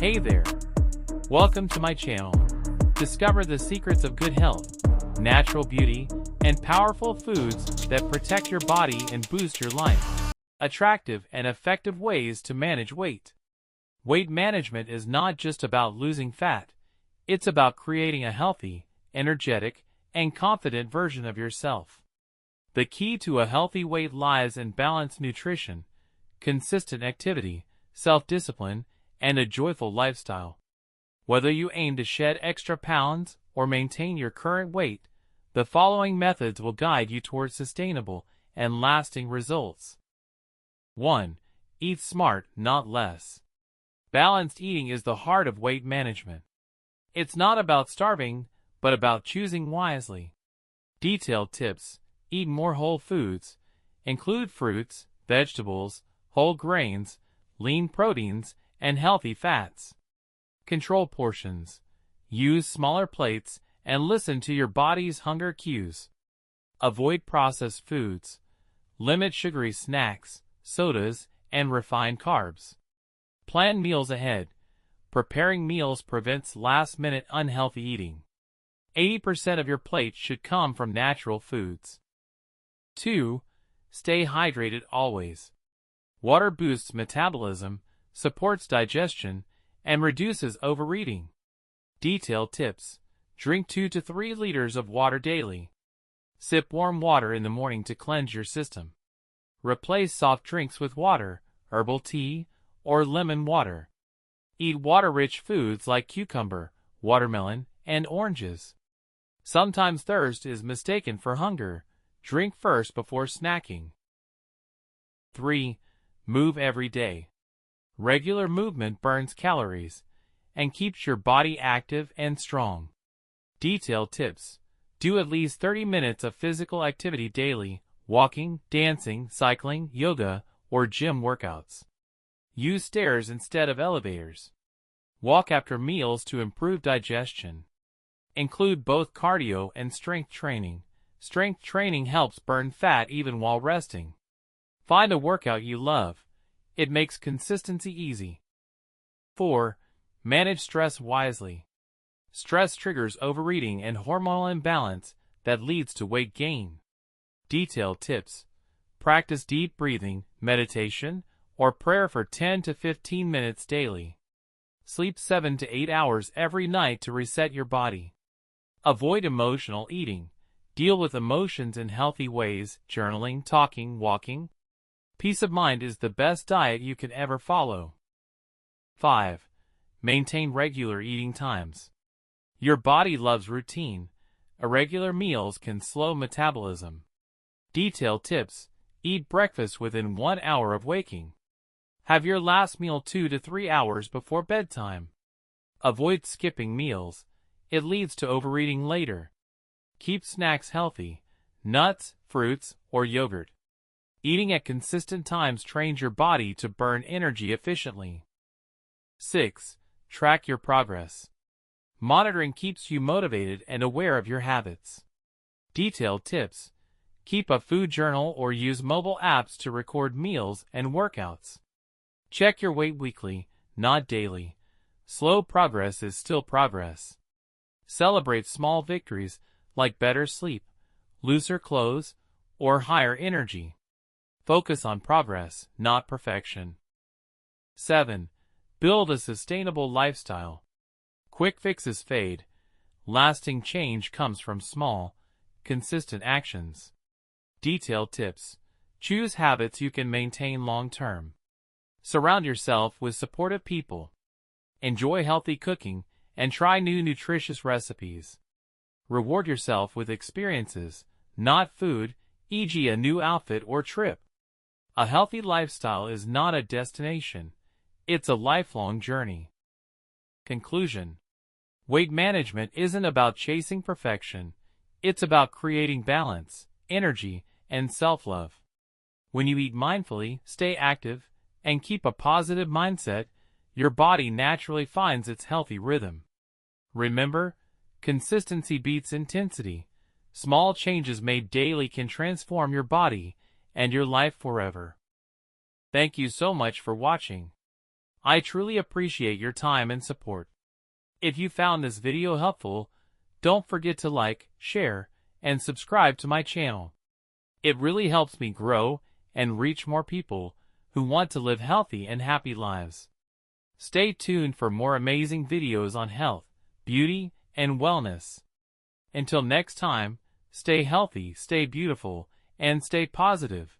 Hey there! Welcome to my channel. Discover the secrets of good health, natural beauty, and powerful foods that protect your body and boost your life. Attractive and effective ways to manage weight. Weight management is not just about losing fat. It's about creating a healthy, energetic, and confident version of yourself. The key to a healthy weight lies in balanced nutrition, consistent activity, self-discipline, and a joyful lifestyle. Whether you aim to shed extra pounds or maintain your current weight, the following methods will guide you towards sustainable and lasting results. 1. Eat smart, not less. Balanced eating is the heart of weight management. It's not about starving, but about choosing wisely. Detailed tips: eat more whole foods. Include fruits, vegetables, whole grains, lean proteins, and healthy fats. Control portions. Use smaller plates and listen to your body's hunger cues. Avoid processed foods. Limit sugary snacks, sodas, and refined carbs. Plan meals ahead. Preparing meals prevents last-minute unhealthy eating. 80% of your plate should come from natural foods. 2. Stay hydrated always. Water boosts metabolism, supports digestion, and reduces overeating. Detailed tips: drink 2 to 3 liters of water daily. Sip warm water in the morning to cleanse your system. Replace soft drinks with water, herbal tea, or lemon water. Eat water-rich foods like cucumber, watermelon, and oranges. Sometimes thirst is mistaken for hunger. Drink first before snacking. 3. Move every day. Regular movement burns calories and keeps your body active and strong. Detailed tips: do at least 30 minutes of physical activity daily, walking, dancing, cycling, yoga, or gym workouts. Use stairs instead of elevators. Walk after meals to improve digestion. Include both cardio and strength training. Strength training helps burn fat even while resting. Find a workout you love. It makes consistency easy. 4. Manage stress wisely. Stress triggers overeating and hormonal imbalance that leads to weight gain. Detailed tips: practice deep breathing, meditation, or prayer for 10 to 15 minutes daily. Sleep 7 to 8 hours every night to reset your body. Avoid emotional eating. Deal with emotions in healthy ways: journaling, talking, walking. Peace of mind is the best diet you can ever follow. 5. Maintain regular eating times. Your body loves routine. Irregular meals can slow metabolism. Detailed tips: eat breakfast within 1 hour of waking. Have your last meal 2 to 3 hours before bedtime. Avoid skipping meals. It leads to overeating later. Keep snacks healthy: nuts, fruits, or yogurt. Eating at consistent times trains your body to burn energy efficiently. 6. Track your progress. Monitoring keeps you motivated and aware of your habits. Detailed tips: keep a food journal or use mobile apps to record meals and workouts. Check your weight weekly, not daily. Slow progress is still progress. Celebrate small victories like better sleep, looser clothes, or higher energy. Focus on progress, not perfection. 7. Build a sustainable lifestyle. Quick fixes fade. Lasting change comes from small, consistent actions. Detailed tips: choose habits you can maintain long-term. Surround yourself with supportive people. Enjoy healthy cooking and try new nutritious recipes. Reward yourself with experiences, not food, e.g. a new outfit or trip. A healthy lifestyle is not a destination. It's a lifelong journey. Conclusion: weight management isn't about chasing perfection. It's about creating balance, energy, and self-love. When you eat mindfully, stay active, and keep a positive mindset, your body naturally finds its healthy rhythm. Remember, consistency beats intensity. Small changes made daily can transform your body and your life forever. Thank you so much for watching. I truly appreciate your time and support. If you found this video helpful, don't forget to like, share, and subscribe to my channel. It really helps me grow and reach more people who want to live healthy and happy lives. Stay tuned for more amazing videos on health, beauty, and wellness. Until next time, stay healthy, stay beautiful, and stay positive.